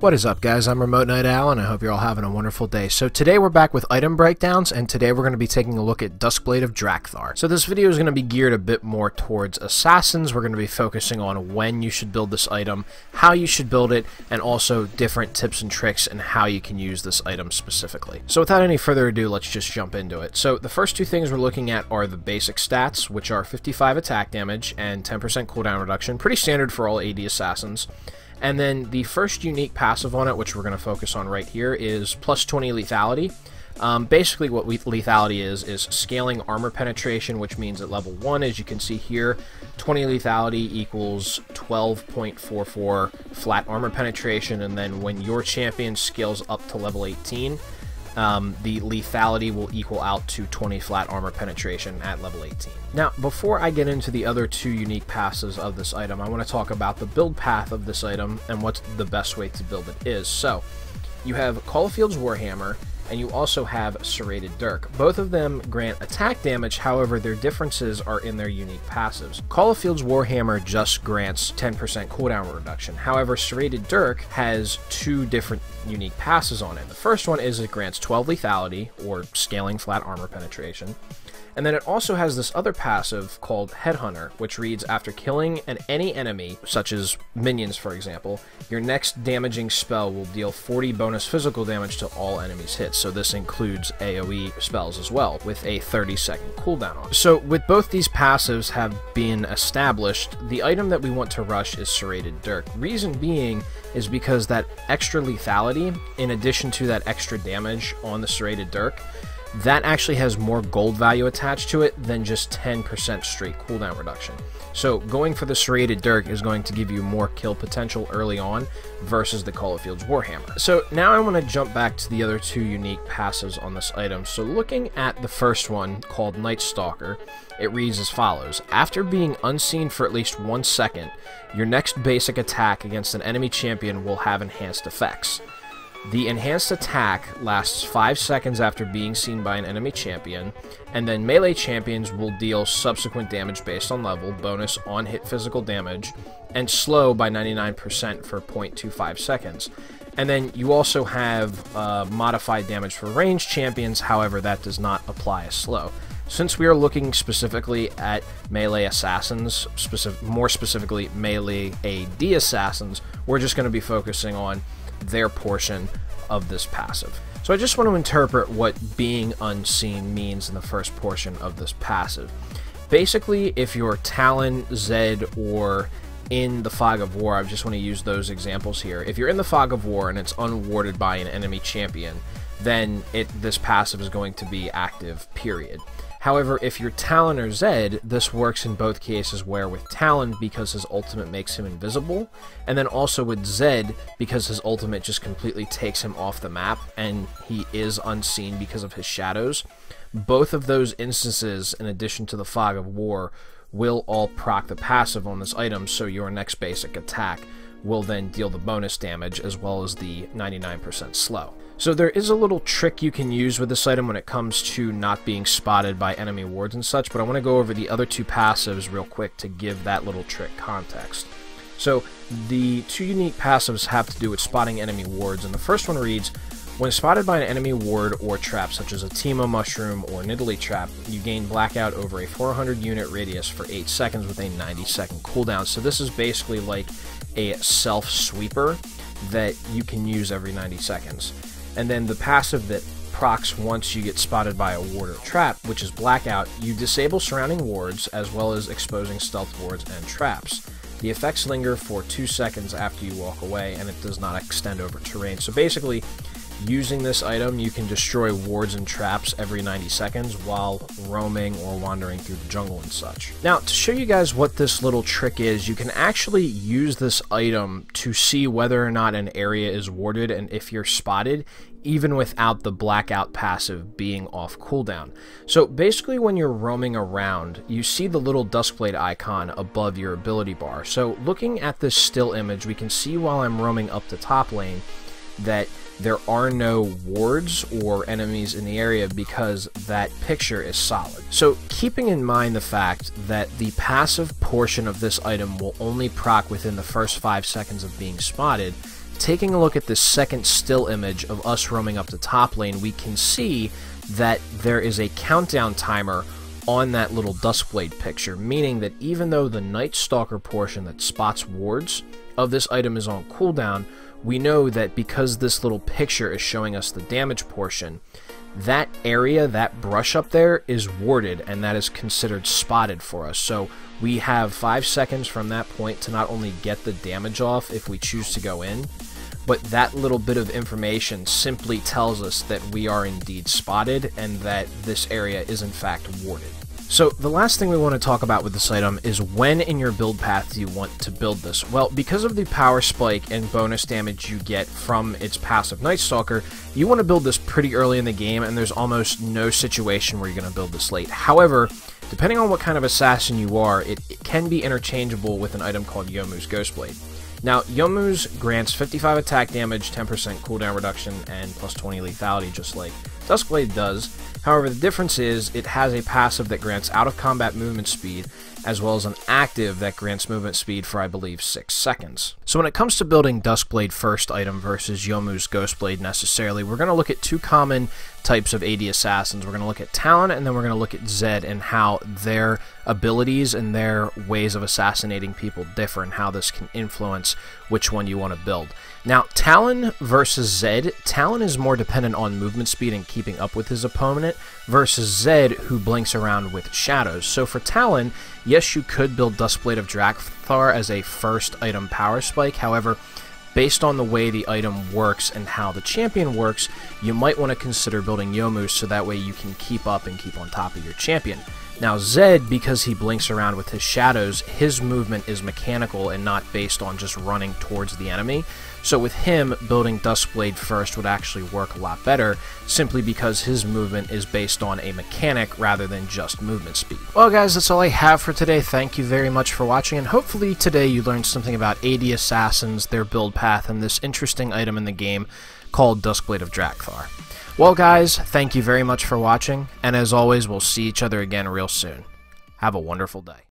What is up, guys? I'm Remote Night Owl, and I hope you're all having a wonderful day. So today we're back with item breakdowns, and today we're going to be taking a look at Duskblade of Drakthar. So this video is going to be geared a bit more towards assassins. We're going to be focusing on when you should build this item, how you should build it, and also different tips and tricks and how you can use this item specifically. So without any further ado, let's just jump into it. So the first two things we're looking at are the basic stats, which are 55 attack damage and 10% cooldown reduction. Pretty standard for all AD assassins. And then the first unique passive on it, which we're going to focus on right here, is plus 20 lethality. Basically what lethality is scaling armor penetration, which means at level 1, as you can see here, 20 lethality equals 12.44 flat armor penetration, and then when your champion scales up to level 18, the lethality will equal out to 20 flat armor penetration at level 18. Now, before I get into the other two unique passives of this item, I want to talk about the build path of this item and what the best way to build it is. So, you have Caulfield's Warhammer, and you also have Serrated Dirk. Both of them grant attack damage, however their differences are in their unique passives. Caulfield's Warhammer just grants 10% cooldown reduction, however Serrated Dirk has two different unique passes on it. The first one is it grants 12 lethality, or scaling flat armor penetration. And then it also has this other passive called Headhunter, which reads, after killing any enemy, such as minions for example, your next damaging spell will deal 40 bonus physical damage to all enemies hit. So this includes AoE spells as well, with a 30-second cooldown on it. So with both these passives have been established, the item that we want to rush is Serrated Dirk. Reason being is because that extra lethality, in addition to that extra damage on the Serrated Dirk, that actually has more gold value attached to it than just 10% straight cooldown reduction. So going for the Serrated Dirk is going to give you more kill potential early on versus the Caulfield's Warhammer. So now I want to jump back to the other two unique passives on this item. So looking at the first one, called Night Stalker, it reads as follows. After being unseen for at least 1 second, your next basic attack against an enemy champion will have enhanced effects. The enhanced attack lasts 5 seconds after being seen by an enemy champion, and then melee champions will deal subsequent damage based on level, bonus on hit physical damage, and slow by 99% for 0.25 seconds. And then you also have modified damage for ranged champions, however that does not apply as slow. Since we are looking specifically at melee assassins, more specifically melee AD assassins, we're just going to be focusing on their portion of this passive. So I just want to interpret what being unseen means in the first portion of this passive. Basically, if you're Talon, Zed, or in the Fog of War, I just want to use those examples here. If you're in the Fog of War and it's unwarded by an enemy champion, then this passive is going to be active, period. However, if you're Talon or Zed, this works in both cases, where with Talon, because his ultimate makes him invisible, and then also with Zed, because his ultimate just completely takes him off the map, and he is unseen because of his shadows. Both of those instances, in addition to the Fog of War, will all proc the passive on this item, so your next basic attack will then deal the bonus damage as well as the 99% slow. So there is a little trick you can use with this item when it comes to not being spotted by enemy wards and such, but I want to go over the other two passives real quick to give that little trick context. So the two unique passives have to do with spotting enemy wards, and the first one reads, when spotted by an enemy ward or trap such as a Teemo Mushroom or Nidalee Trap, you gain Blackout over a 400 unit radius for 8 seconds with a 90-second cooldown. So this is basically like a self-sweeper that you can use every 90 seconds. And then the passive that procs once you get spotted by a ward or trap, which is Blackout, you disable surrounding wards as well as exposing stealth wards and traps. The effects linger for 2 seconds after you walk away, and it does not extend over terrain. So basically, using this item, you can destroy wards and traps every 90 seconds while roaming or wandering through the jungle and such. Now, to show you guys what this little trick is, you can actually use this item to see whether or not an area is warded and if you're spotted, even without the Blackout passive being off cooldown. So basically when you're roaming around, you see the little Duskblade icon above your ability bar. So looking at this still image, we can see while I'm roaming up the top lane that there are no wards or enemies in the area because that picture is solid. So keeping in mind the fact that the passive portion of this item will only proc within the first 5 seconds of being spotted, taking a look at this second still image of us roaming up the top lane, we can see that there is a countdown timer on that little Duskblade picture, meaning that even though the Night Stalker portion that spots wards of this item is on cooldown, we know that because this little picture is showing us the damage portion, that area, that brush up there, is warded, and that is considered spotted for us. So we have 5 seconds from that point to not only get the damage off if we choose to go in, but that little bit of information simply tells us that we are indeed spotted and that this area is in fact warded. So the last thing we want to talk about with this item is when in your build path do you want to build this? Well, because of the power spike and bonus damage you get from its passive Night Stalker, you want to build this pretty early in the game, and there's almost no situation where you're going to build this late. However, depending on what kind of assassin you are, it can be interchangeable with an item called Youmuu's Ghostblade. Now, Youmuu's grants 55 attack damage, 10% cooldown reduction, and plus 20 lethality, just like Duskblade does. However, the difference is it has a passive that grants out-of-combat movement speed, as well as an active that grants movement speed for, I believe, 6 seconds. So when it comes to building Duskblade first item versus Youmuu's Ghostblade necessarily, we're going to look at two common types of AD assassins. We're going to look at Talon, and then we're going to look at Zed and how their abilities and their ways of assassinating people differ and how this can influence which one you want to build. Now, Talon versus Zed, Talon is more dependent on movement speed and keeping up with his opponent, versus Zed, who blinks around with shadows. So for Talon, yes, you could build Duskblade of Drakthar as a first item power spike. However, based on the way the item works and how the champion works, you might want to consider building Youmuu's so that way you can keep up and keep on top of your champion. Now Zed, because he blinks around with his shadows, his movement is mechanical and not based on just running towards the enemy. So with him, building Duskblade first would actually work a lot better, simply because his movement is based on a mechanic rather than just movement speed. Well guys, that's all I have for today. Thank you very much for watching, and hopefully today you learned something about AD assassins, their build path, and this interesting item in the game called Duskblade of Drakthar. Well guys, thank you very much for watching, and as always, we'll see each other again real soon. Have a wonderful day.